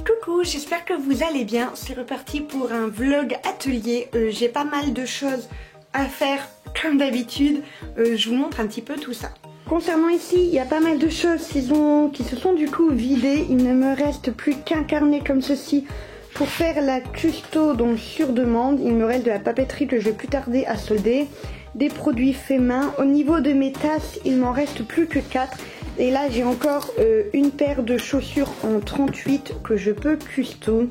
Coucou, j'espère que vous allez bien. C'est reparti pour un vlog atelier. J'ai pas mal de choses à faire comme d'habitude. Je vous montre un petit peu tout ça. Concernant ici, il y a pas mal de choses qui se sont du coup vidées. Il ne me reste plus qu'un carnet comme ceci pour faire la custo donc sur demande. Il me reste de la papeterie que je vais plus tarder à solder. Des produits faits main. Au niveau de mes tasses, il m'en reste plus que 4. Et là j'ai encore une paire de chaussures en 38 que je peux custo.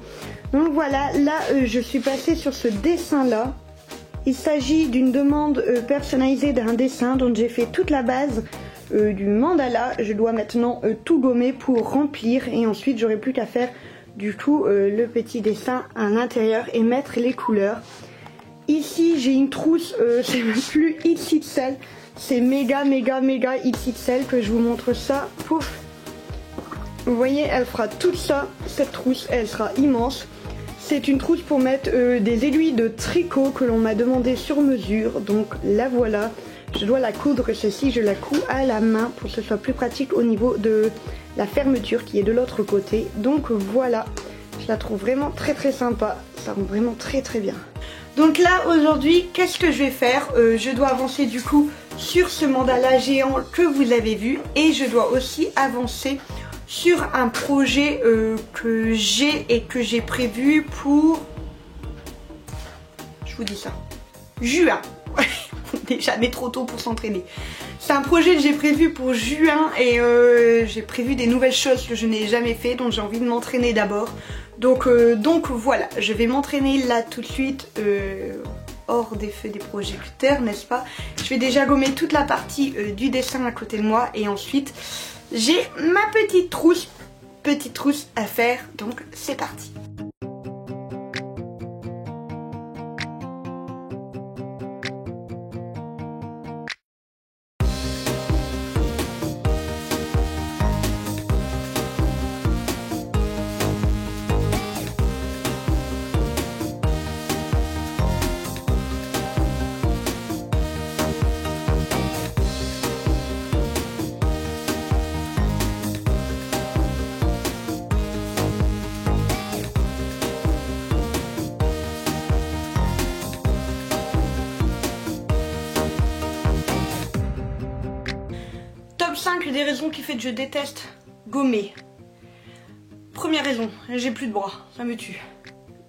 Donc voilà, là je suis passée sur ce dessin là. Il s'agit d'une demande personnalisée d'un dessin dont j'ai fait toute la base du mandala. Je dois maintenant tout gommer pour remplir et ensuite j'aurai plus qu'à faire du coup le petit dessin à l'intérieur et mettre les couleurs. Ici j'ai une trousse, c'est même plus XXL. C'est méga XXL que je vous montre ça. Pouf. Vous voyez, elle fera toute ça, cette trousse, elle sera immense. C'est une trousse pour mettre des aiguilles de tricot que l'on m'a demandé sur mesure. Donc la voilà. Je dois la coudre, celle-ci je la couds à la main pour que ce soit plus pratique au niveau de la fermeture qui est de l'autre côté. Donc voilà, je la trouve vraiment très sympa. Ça rend vraiment très bien. Donc là aujourd'hui, qu'est-ce que je vais faire? Je dois avancer du coup sur ce mandala géant que vous avez vu et je dois aussi avancer sur un projet que j'ai prévu pour, je vous dis ça, juin. On n'est jamais trop tôt pour s'entraîner. C'est un projet que j'ai prévu pour juin et j'ai prévu des nouvelles choses que je n'ai jamais fait, donc j'ai envie de m'entraîner d'abord. Donc voilà, je vais m'entraîner là tout de suite hors des feux des projecteurs, n'est-ce pas? Je vais déjà gommer toute la partie du dessin à côté de moi et ensuite j'ai ma petite trousse à faire, donc c'est parti. Top 5 des raisons qui fait que je déteste gommer. Première raison, j'ai plus de bras, ça me tue.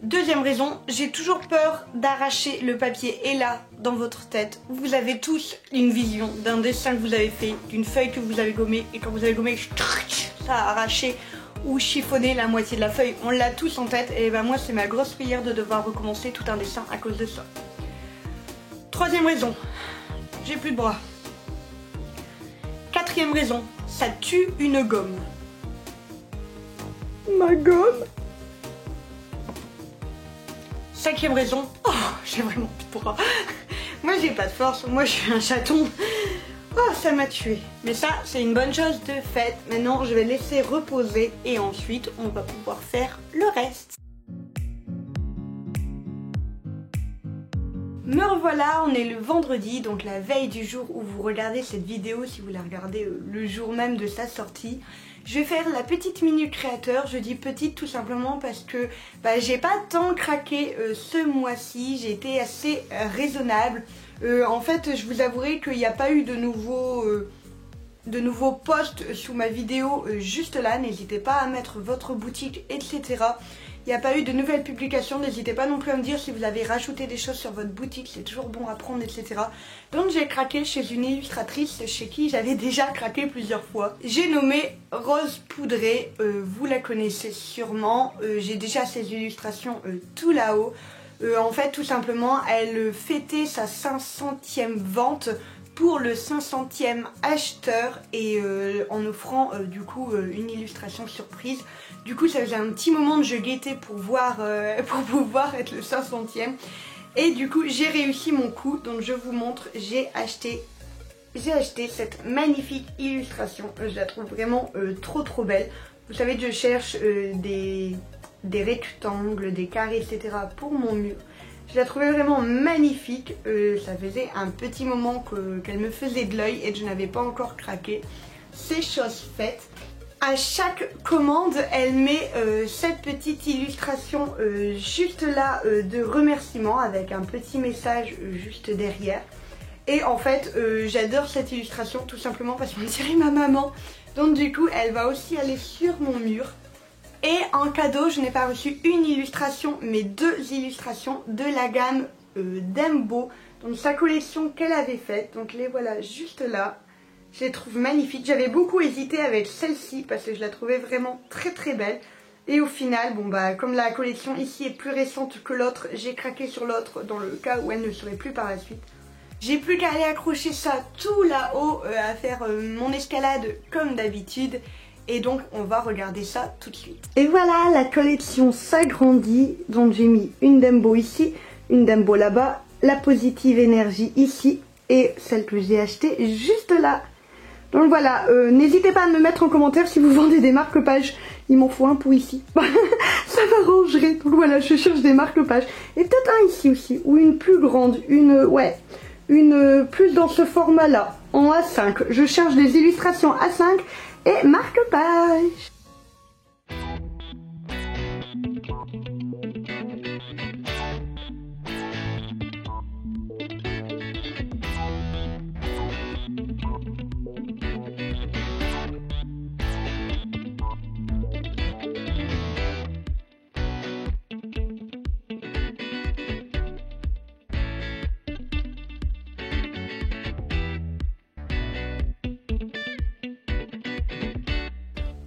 Deuxième raison, j'ai toujours peur d'arracher le papier. Et là, dans votre tête, vous avez tous une vision d'un dessin que vous avez fait, d'une feuille que vous avez gommée, et quand vous avez gommé, ça a arraché ou chiffonné la moitié de la feuille. On l'a tous en tête, et ben moi c'est ma grosse prière de devoir recommencer tout un dessin à cause de ça. Troisième raison, j'ai plus de bras. Quatrième raison, ça tue une gomme. Ma gomme. Cinquième raison, oh, j'ai vraiment plus de bras. Moi j'ai pas de force, moi je suis un chaton. Oh, ça m'a tué. Mais ça, c'est une bonne chose de fait. Maintenant, je vais laisser reposer et ensuite, on va pouvoir faire le reste. Me revoilà, on est le vendredi, donc la veille du jour où vous regardez cette vidéo, si vous la regardez le jour même de sa sortie. Je vais faire la petite minute créateur, je dis petite tout simplement parce que j'ai pas tant craqué ce mois-ci, j'ai été assez raisonnable. En fait, je vous avouerai qu'il n'y a pas eu de nouveaux posts sous ma vidéo juste là, n'hésitez pas à mettre votre boutique, etc. Il n'y a pas eu de nouvelles publications, n'hésitez pas non plus à me dire si vous avez rajouté des choses sur votre boutique, c'est toujours bon à prendre, etc. Donc j'ai craqué chez une illustratrice chez qui j'avais déjà craqué plusieurs fois. J'ai nommé Rose Poudrée, vous la connaissez sûrement, j'ai déjà ses illustrations tout là-haut. En fait tout simplement elle fêtait sa 500e vente pour le 500e acheteur et en offrant du coup une illustration surprise. Du coup ça faisait un petit moment que je guettais pour voir pour pouvoir être le 500e et du coup j'ai réussi mon coup, donc je vous montre, j'ai acheté cette magnifique illustration, je la trouve vraiment trop belle. Vous savez que je cherche des rectangles, des carrés, etc. pour mon mur. Je la trouvais vraiment magnifique, ça faisait un petit moment qu'elle me faisait de l'œil et que je n'avais pas encore craqué. C'est chose faite. À chaque commande, elle met cette petite illustration juste là de remerciement avec un petit message juste derrière. Et en fait, j'adore cette illustration tout simplement parce qu'on dirait ma maman. Donc du coup, elle va aussi aller sur mon mur. Et en cadeau, je n'ai pas reçu une illustration, mais 2 illustrations de la gamme Dembo. Donc sa collection qu'elle avait faite. Donc les voilà juste là. Je les trouve magnifiques. J'avais beaucoup hésité avec celle-ci parce que je la trouvais vraiment très très belle. Et au final, bon bah comme la collection ici est plus récente que l'autre, j'ai craqué sur l'autre dans le cas où elle ne serait plus par la suite. J'ai plus qu'à aller accrocher ça tout là-haut, à faire mon escalade comme d'habitude. Et donc on va regarder ça tout de suite. Et voilà, la collection s'agrandit. Donc j'ai mis une Dembo ici, une Dembo là-bas, la Positive Énergie ici et celle que j'ai achetée juste là. Donc voilà, n'hésitez pas à me mettre en commentaire si vous vendez des marque-pages. Il m'en faut un pour ici. Ça m'arrangerait. Donc voilà, je cherche des marque-pages. Et peut-être un ici aussi, ou une plus grande, une plus dans ce format-là, en A5. Je cherche des illustrations A5 et marque-pages.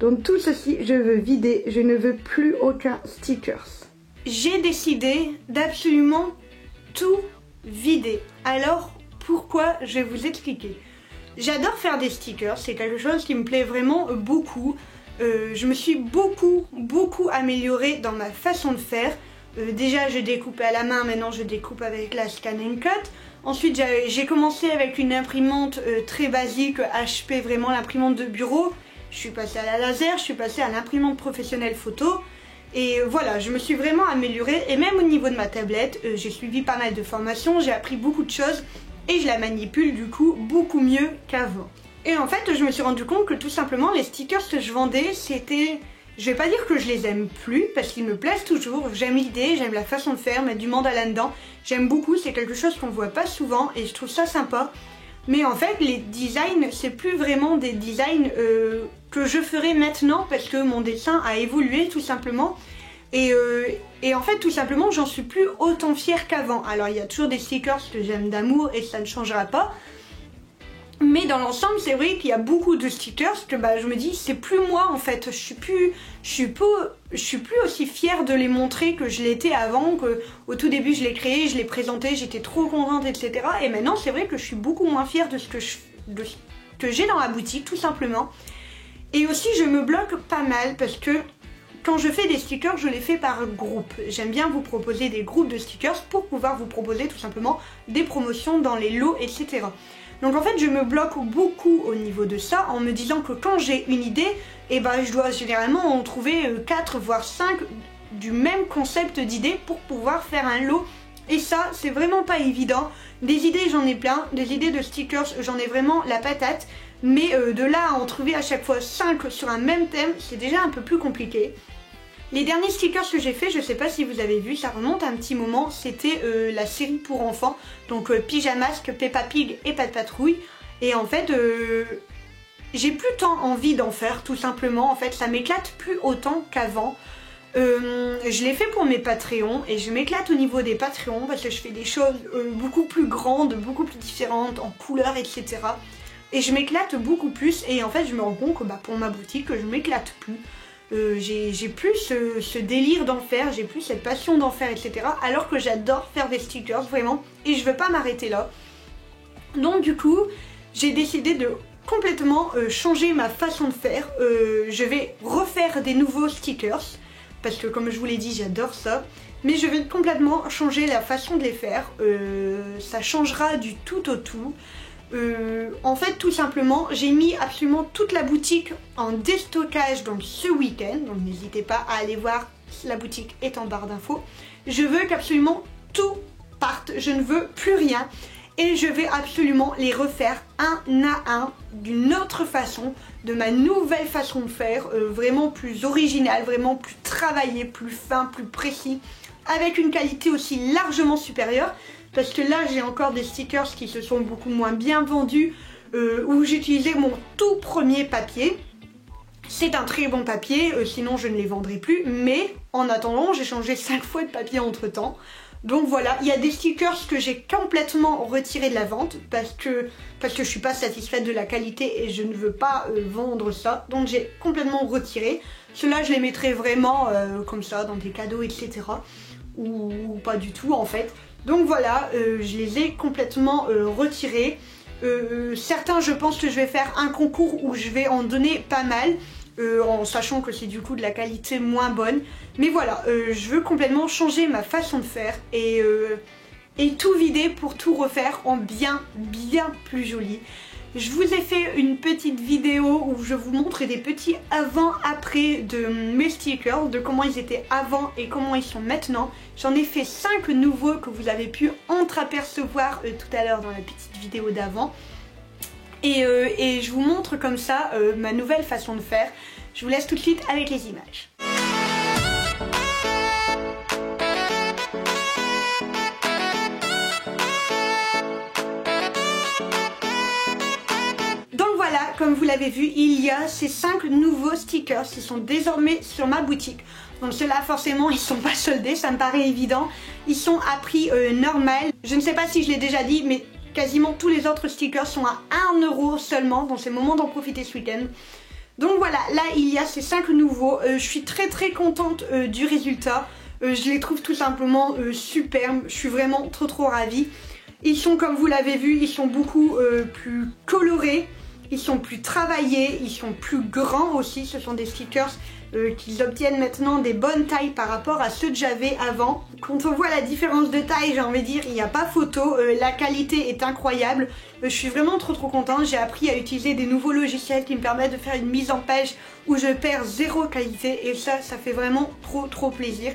Donc tout ceci, je veux vider, je ne veux plus aucun stickers. J'ai décidé d'absolument tout vider. Alors pourquoi? Je vais vous expliquer. J'adore faire des stickers, c'est quelque chose qui me plaît vraiment beaucoup. Je me suis beaucoup améliorée dans ma façon de faire. Déjà je découpais à la main, maintenant je découpe avec la Scan & Cut. Ensuite j'ai commencé avec une imprimante très basique, HP, vraiment l'imprimante de bureau. Je suis passée à la laser, je suis passée à l'imprimante professionnelle photo. Et voilà, je me suis vraiment améliorée. Et même au niveau de ma tablette, j'ai suivi pas mal de formations, j'ai appris beaucoup de choses. Et je la manipule du coup beaucoup mieux qu'avant. Et en fait, je me suis rendu compte que tout simplement, les stickers que je vendais, c'était... Je vais pas dire que je les aime plus, parce qu'ils me plaisent toujours. J'aime l'idée, j'aime la façon de faire, mettre du mandala dedans. J'aime beaucoup, c'est quelque chose qu'on voit pas souvent et je trouve ça sympa. Mais en fait, les designs, c'est plus vraiment des designs que je ferai maintenant parce que mon dessin a évolué tout simplement. Et en fait, tout simplement, j'en suis plus autant fière qu'avant. Alors, il y a toujours des stickers que j'aime d'amour et ça ne changera pas. Mais dans l'ensemble, c'est vrai qu'il y a beaucoup de stickers que je me dis, c'est plus moi en fait. Je suis plus aussi fière de les montrer que je l'étais avant, que au tout début je les créais, je les présentais, j'étais trop contente, etc. Et maintenant, c'est vrai que je suis beaucoup moins fière de ce que j'ai dans la boutique, tout simplement. Et aussi, je me bloque pas mal parce que quand je fais des stickers, je les fais par groupe. J'aime bien vous proposer des groupes de stickers pour pouvoir vous proposer tout simplement des promotions dans les lots, etc. Donc en fait je me bloque beaucoup au niveau de ça en me disant que quand j'ai une idée, je dois généralement en trouver 4 voire 5 du même concept d'idée pour pouvoir faire un lot. Et ça c'est vraiment pas évident. Des idées j'en ai plein, des idées de stickers j'en ai vraiment la patate. Mais de là à en trouver à chaque fois 5 sur un même thème, c'est déjà un peu plus compliqué. Les derniers stickers que j'ai fait, je sais pas si vous avez vu, ça remonte un petit moment, c'était la série pour enfants, donc Pyjamasque, Peppa Pig et Pat' Patrouille. Et en fait, j'ai plus tant envie d'en faire, tout simplement. En fait, ça m'éclate plus autant qu'avant. Je l'ai fait pour mes Patreons et je m'éclate au niveau des Patreons parce que je fais des choses beaucoup plus grandes, beaucoup plus différentes, en couleurs, etc. Et je m'éclate beaucoup plus et en fait, je me rends compte que pour ma boutique, je m'éclate plus. J'ai plus ce délire d'en faire, j'ai plus cette passion d'en faire, etc. Alors que j'adore faire des stickers, vraiment, et je veux pas m'arrêter là. Donc du coup, j'ai décidé de complètement changer ma façon de faire. Je vais refaire des nouveaux stickers, parce que comme je vous l'ai dit, j'adore ça. Mais je vais complètement changer la façon de les faire. Ça changera du tout au tout. En fait tout simplement j'ai mis absolument toute la boutique en déstockage donc ce week-end, donc n'hésitez pas à aller voir, la boutique est en barre d'infos. Je veux qu'absolument tout parte, je ne veux plus rien et je vais absolument les refaire un à un d'une autre façon, de ma nouvelle façon de faire, vraiment plus originale, vraiment plus travaillée, plus fin, plus précis, avec une qualité aussi largement supérieure, parce que là j'ai encore des stickers qui se sont beaucoup moins bien vendus, où j'ai utilisé mon tout premier papier. C'est un très bon papier, sinon je ne les vendrai plus, mais en attendant j'ai changé 5 fois de papier entre temps. Donc voilà, il y a des stickers que j'ai complètement retirés de la vente parce que je suis pas satisfaite de la qualité et je ne veux pas vendre ça. Donc j'ai complètement retiré. Ceux-là je les mettrai vraiment comme ça dans des cadeaux, etc. Ou pas du tout en fait. Donc voilà, je les ai complètement retirés. Certains je pense que je vais faire un concours où je vais en donner pas mal. En sachant que c'est du coup de la qualité moins bonne. Mais voilà, je veux complètement changer ma façon de faire et tout vider pour tout refaire en bien plus joli. Je vous ai fait une petite vidéo où je vous montre des petits avant-après de mes stickers, de comment ils étaient avant et comment ils sont maintenant. J'en ai fait 5 nouveaux que vous avez pu entreapercevoir tout à l'heure dans la petite vidéo d'avant. Et je vous montre comme ça ma nouvelle façon de faire. Je vous laisse tout de suite avec les images. Donc voilà, comme vous l'avez vu, il y a ces 5 nouveaux stickers qui sont désormais sur ma boutique. Donc ceux-là forcément ils sont pas soldés, ça me paraît évident. Ils sont à prix normal. Je ne sais pas si je l'ai déjà dit, mais quasiment tous les autres stickers sont à 1 € seulement, donc c'est le moment d'en profiter ce week-end. Donc voilà, là il y a ces 5 nouveaux, je suis très contente du résultat, je les trouve tout simplement superbes, je suis vraiment trop ravie. Ils sont, comme vous l'avez vu, ils sont beaucoup plus colorés, ils sont plus travaillés, ils sont plus grands aussi, ce sont des stickers qu'ils obtiennent maintenant des bonnes tailles par rapport à ceux que j'avais avant. Quand on voit la différence de taille, j'ai envie de dire, il n'y a pas photo, la qualité est incroyable. Je suis vraiment trop contente, j'ai appris à utiliser des nouveaux logiciels qui me permettent de faire une mise en page où je perds 0 qualité et ça fait vraiment trop plaisir.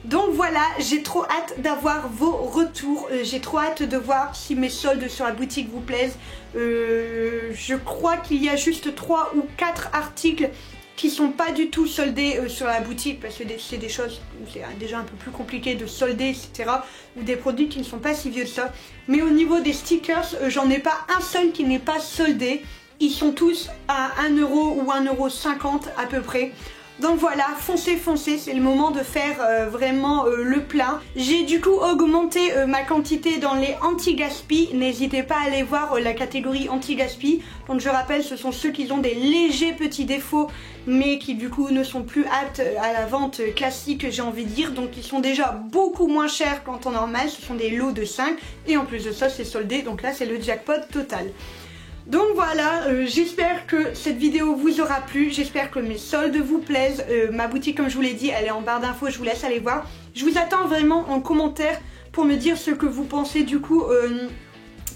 Donc voilà, j'ai trop hâte d'avoir vos retours, j'ai trop hâte de voir si mes soldes sur la boutique vous plaisent. Je crois qu'il y a juste 3 ou 4 articles qui sont pas du tout soldés sur la boutique parce que c'est des choses où c'est déjà un peu plus compliqué de solder, etc. Ou des produits qui ne sont pas si vieux que ça. Mais au niveau des stickers, j'en ai pas un seul qui n'est pas soldé. Ils sont tous à 1 € ou 1,50 € à peu près. Donc voilà, foncez, c'est le moment de faire vraiment le plein. J'ai du coup augmenté ma quantité dans les anti-gaspi. N'hésitez pas à aller voir la catégorie anti-gaspi. Donc je rappelle, ce sont ceux qui ont des légers petits défauts, mais qui du coup ne sont plus aptes à la vente classique, j'ai envie de dire. Donc ils sont déjà beaucoup moins chers qu'en temps normal. Ce sont des lots de 5 et en plus de ça c'est soldé. Donc là c'est le jackpot total. Donc voilà, j'espère que cette vidéo vous aura plu, j'espère que mes soldes vous plaisent. Ma boutique, comme je vous l'ai dit, elle est en barre d'infos, je vous laisse aller voir. Je vous attends vraiment en commentaire pour me dire ce que vous pensez du coup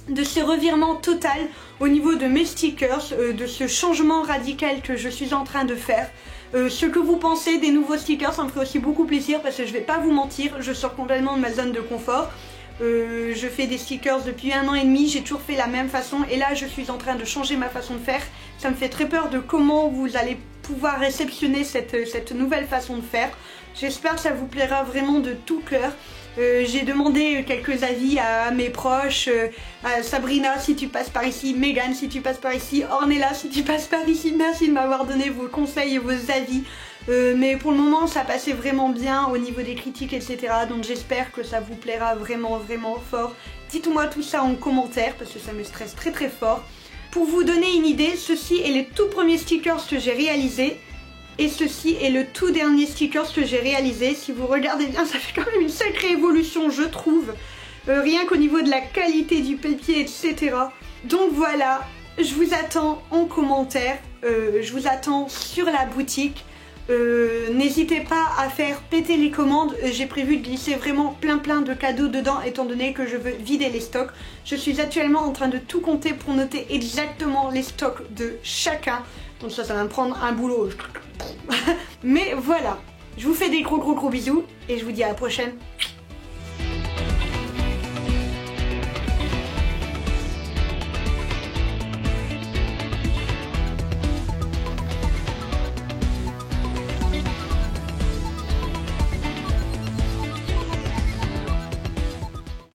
de ce revirement total au niveau de mes stickers, de ce changement radical que je suis en train de faire. Ce que vous pensez des nouveaux stickers, ça me ferait aussi beaucoup plaisir parce que je vais pas vous mentir, je sors complètement de ma zone de confort. Je fais des stickers depuis 1 an et demi, j'ai toujours fait la même façon et là je suis en train de changer ma façon de faire. Ça me fait très peur de comment vous allez pouvoir réceptionner cette nouvelle façon de faire. J'espère que ça vous plaira vraiment de tout cœur. J'ai demandé quelques avis à mes proches, à Sabrina si tu passes par ici, Megan si tu passes par ici, Ornella si tu passes par ici. Merci de m'avoir donné vos conseils et vos avis. Mais pour le moment ça passait vraiment bien au niveau des critiques, etc. Donc j'espère que ça vous plaira vraiment fort. Dites-moi tout ça en commentaire parce que ça me stresse très fort. Pour vous donner une idée, ceci est les tout premiers stickers que j'ai réalisés. Et ceci est le tout dernier stickers que j'ai réalisé. Si vous regardez bien, ça fait quand même une sacrée évolution, je trouve. Rien qu'au niveau de la qualité du papier, etc. Donc voilà, je vous attends en commentaire. Je vous attends sur la boutique. N'hésitez pas à faire péter les commandes. J'ai prévu de glisser vraiment plein de cadeaux dedans étant donné que je veux vider les stocks. Je suis actuellement en train de tout compter pour noter exactement les stocks de chacun. Donc ça va me prendre un boulot. Mais voilà, je vous fais des gros bisous et je vous dis à la prochaine.